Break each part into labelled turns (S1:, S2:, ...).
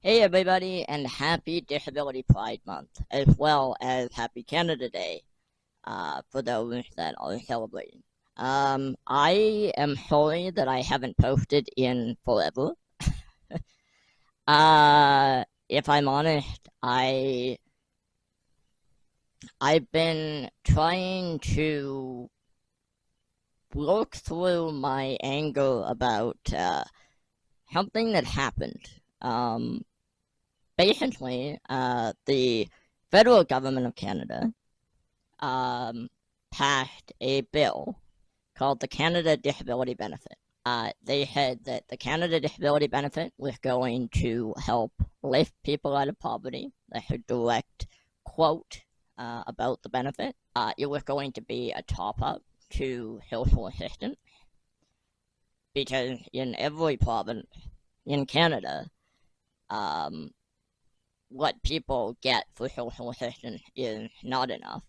S1: Hey everybody, and happy Disability Pride Month, as well as Happy Canada Day, for those that are celebrating. I am sorry that I haven't posted in forever. If I'm honest, I've been trying to work through my anger about, something that happened. Um, Basically, the federal government of Canada um, passed a bill called the Canada Disability Benefit. They said that the Canada Disability Benefit was going to help lift people out of poverty. That's a direct quote about the benefit. It was going to be a top up to social assistance because in every province in Canada, um, what people get for social assistance is not enough.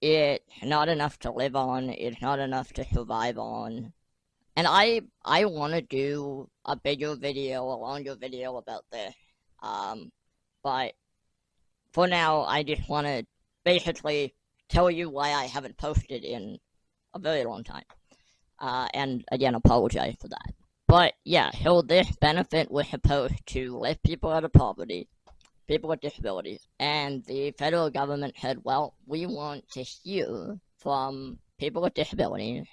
S1: It's not enough to live on. It's not enough to survive on. And I want to do a bigger video, a longer video about this. Um, but for now, I just want to basically tell you why I haven't posted in a very long time. And again, apologize for that. But yeah, so this benefit was supposed to lift people out of poverty, people with disabilities, and the federal government said, well, we want to hear from people with disabilities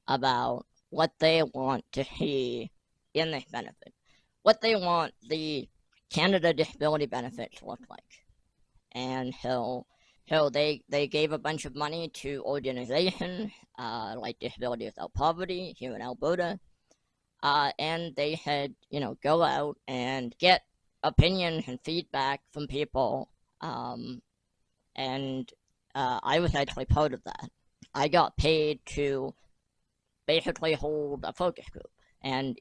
S1: about what they want to see in this benefit, what they want the Canada Disability Benefit to look like. And they gave a bunch of money to organizations like Disability Without Poverty here in Alberta, and they said, go out and get opinions and feedback from people. Um, and I was actually part of that. I got paid to basically hold a focus group. And,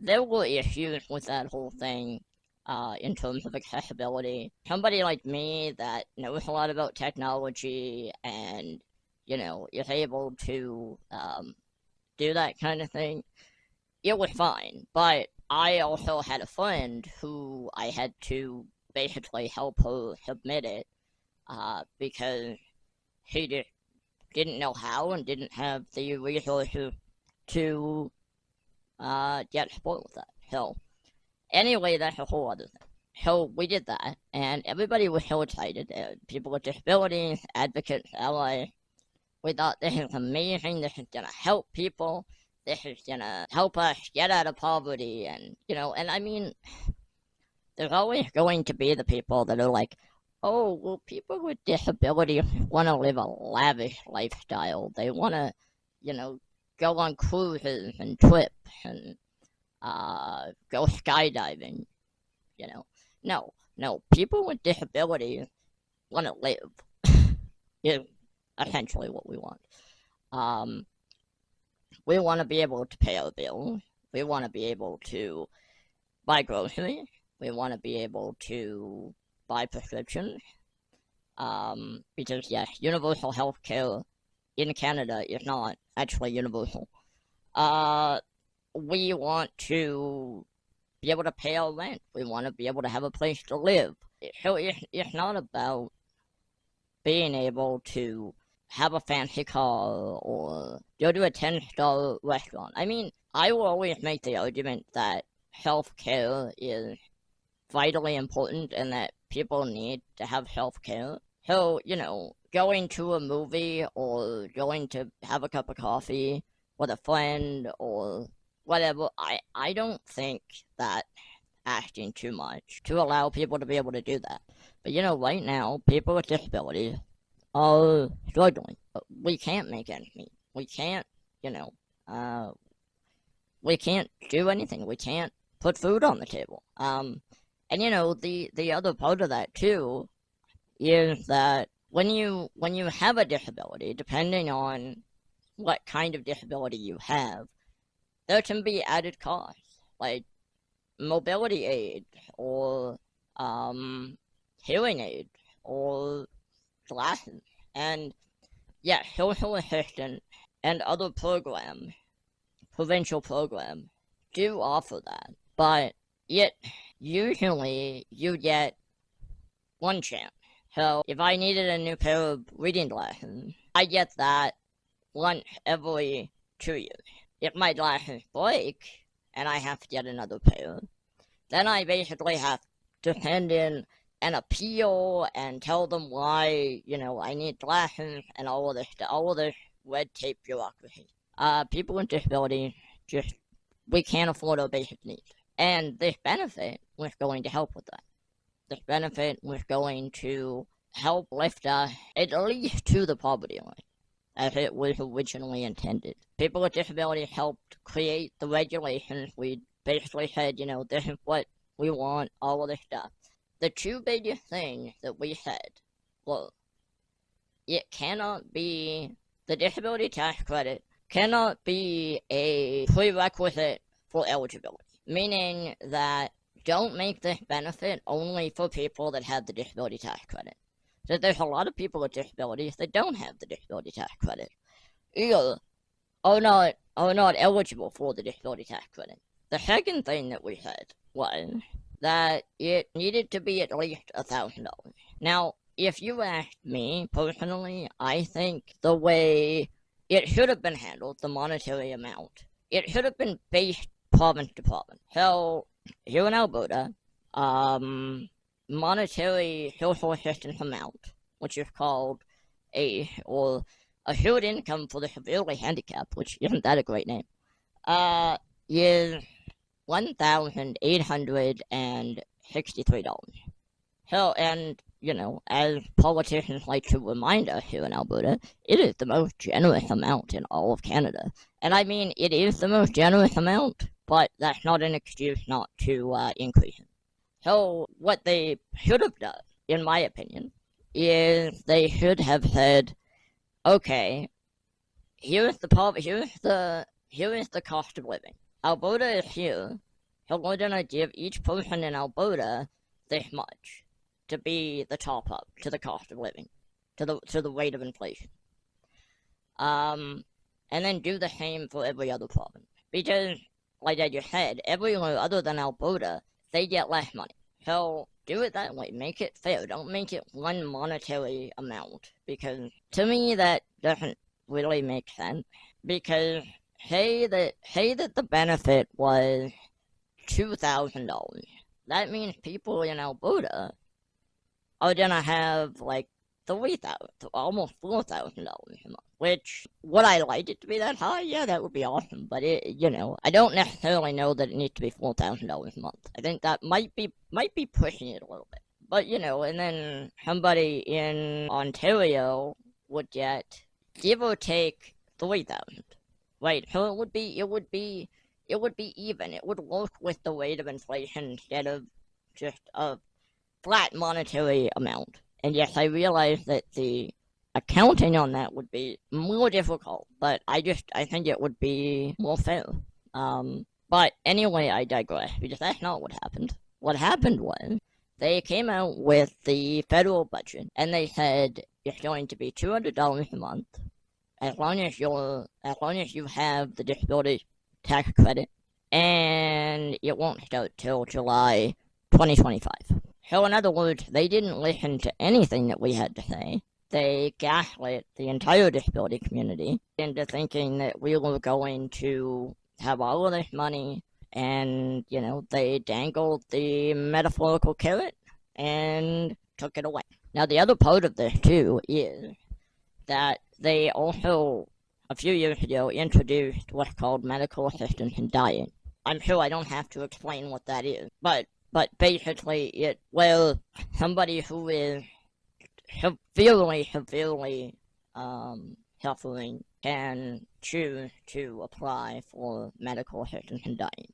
S1: there were issues with that whole thing in terms of accessibility. Somebody like me that knows a lot about technology and, is able to do that kind of thing, it was fine. But I also had a friend who I had to basically help her submit it because he just didn't know how and didn't have the resources to get support with that. So anyway, that's a whole other thing. So we did that, and everybody was so excited. People with disabilities, advocates, allies. We thought this is amazing. This is gonna help people. This is gonna help us get out of poverty, and and I mean, there's always going to be the people that are like, oh, well, people with disabilities want to live a lavish lifestyle. They want to, you know, go on cruises and trips and go skydiving. You know, no, people with disabilities want to live. Is essentially what we want. Um, we want to be able to pay our bills. We want to be able to buy groceries. We want to be able to buy prescriptions. Because yes, universal health care in Canada is not actually universal. Uh, we want to be able to pay our rent. We want to be able to have a place to live. So it's not about being able to have a fancy car or go to a 10-star restaurant. I mean, I will always make the argument that healthcare is vitally important and that people need to have healthcare. So, going to a movie or going to have a cup of coffee with a friend or whatever, I don't think that asking too much to allow people to be able to do that. But right now, people with disabilities are struggling. We can't make ends meet. We can't, you know, uh, we can't do anything. We can't put food on the table. And the other part of that too is that when you have a disability, depending on what kind of disability you have, there can be added costs like mobility aid or hearing aid or glasses. And yeah, social assistance and other programs, provincial programs, do offer that. But yet, usually you get one chance. So if I needed a new pair of reading glasses, I get that once every 2 years. If my glasses break and I have to get another pair, then I basically have to send in an appeal and tell them why, I need glasses and all of this red tape bureaucracy. People with disabilities we can't afford our basic needs. And this benefit was going to help with that. This benefit was going to help lift us at least to the poverty line, as it was originally intended. People with disabilities helped create the regulations. We basically said, this is what we want, all of this stuff. The two biggest things that we said were, it cannot be, the disability tax credit cannot be a prerequisite for eligibility, meaning that don't make this benefit only for people that have the disability tax credit. So there's a lot of people with disabilities that don't have the disability tax credit, either are not eligible for the disability tax credit. The second thing that we said was that it needed to be at least $1,000. Now, if you asked me personally, I think the way it should have been handled, the monetary amount, it should have been based province to province. So here in Alberta, monetary social assistance amount, which is called or assured income for the severely handicapped, which isn't that a great name, is $1,863. So, and as politicians like to remind us here in Alberta, it is the most generous amount in all of Canada. And I mean, it is the most generous amount, but that's not an excuse not to increase it. So what they should have done, in my opinion, is they should have said, okay, here is the cost of living. Alberta is here, so we're gonna give each person in Alberta this much to be the top up to the cost of living, to the rate of inflation. And then do the same for every other province. Because, like I just said, everywhere other than Alberta, they get less money. So do it that way. Make it fair. Don't make it one monetary amount. Because to me that doesn't really make sense. Because say that the benefit was $2,000. That means people in Alberta are gonna have like $3,000, almost $4,000 a month. Which, would I like it to be that high? Yeah, that would be awesome. But I don't necessarily know that it needs to be $4,000 a month. I think that might be pushing it a little bit. But and then somebody in Ontario would get, give or take, 3,000. Right? So it would be even. It would work with the rate of inflation instead of just a flat monetary amount. And yes, I realize that the accounting on that would be more difficult, but I think it would be more fair. But anyway, I digress, because that's not what happened. What happened was, they came out with the federal budget, and they said it's going to be $200 a month, as long as you have the disability tax credit, and it won't start till July 2025. So in other words, they didn't listen to anything that we had to say. They gaslit the entire disability community into thinking that we were going to have all of this money, and, they dangled the metaphorical carrot and took it away. Now, the other part of this, too, is that they also, a few years ago, introduced what's called medical assistance in dying. I'm sure I don't have to explain what that is, but basically somebody who is severely suffering can choose to apply for medical assistance in dying,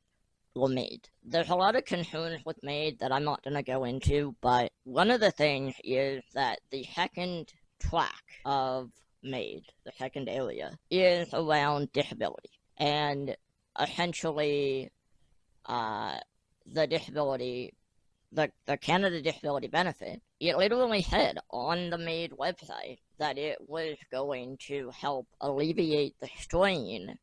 S1: or MAID. There's a lot of concerns with MAID that I'm not going to go into, but one of the things is that the second track of MAID, the second area, is around disability. And essentially, the Canada Disability Benefit, it literally said on the MAID website that it was going to help alleviate the strain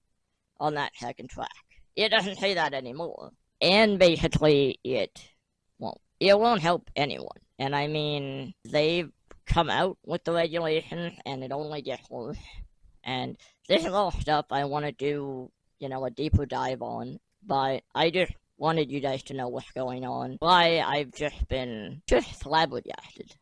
S1: on that second track. It doesn't say that anymore. And basically, it well, it won't help anyone. And I mean, they've come out with the regulations, and it only gets worse. And this is all stuff I want to do, a deeper dive on. But I just wanted you guys to know what's going on. Why I've just been flabbergasted.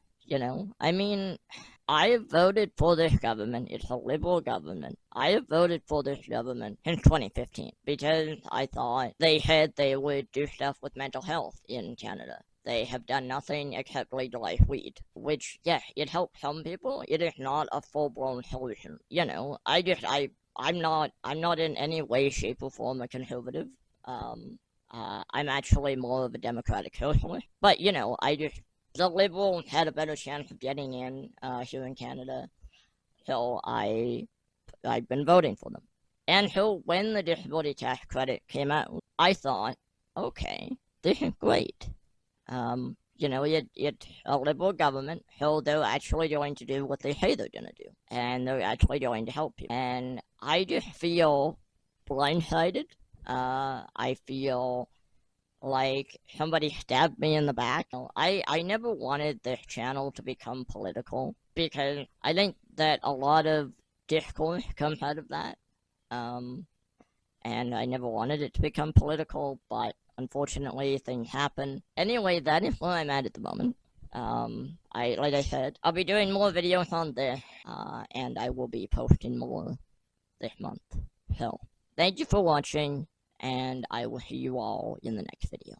S1: I mean, I have voted for this government. It's a liberal government. I have voted for this government in 2015 because I thought they said they would do stuff with mental health in Canada. They have done nothing except legalize weed, which, yeah, it helps some people. It is not a full-blown solution. I'm not in any way, shape, or form a conservative. I'm actually more of a democratic socialist. But, the Liberals had a better chance of getting in here in Canada, so I've been voting for them. And so when the disability tax credit came out, I thought, okay, this is great. It's a Liberal government, so they're actually going to do what they say they're going to do, and they're actually going to help people. And I just feel blindsided. I feel like somebody stabbed me in the back. I never wanted this channel to become political because I think that a lot of discourse comes out of that. Um, and I never wanted it to become political, but unfortunately things happen. Anyway, that is where I'm at the moment. Like I said, I'll be doing more videos on this, and I will be posting more this month. So, thank you for watching, and I will see you all in the next video.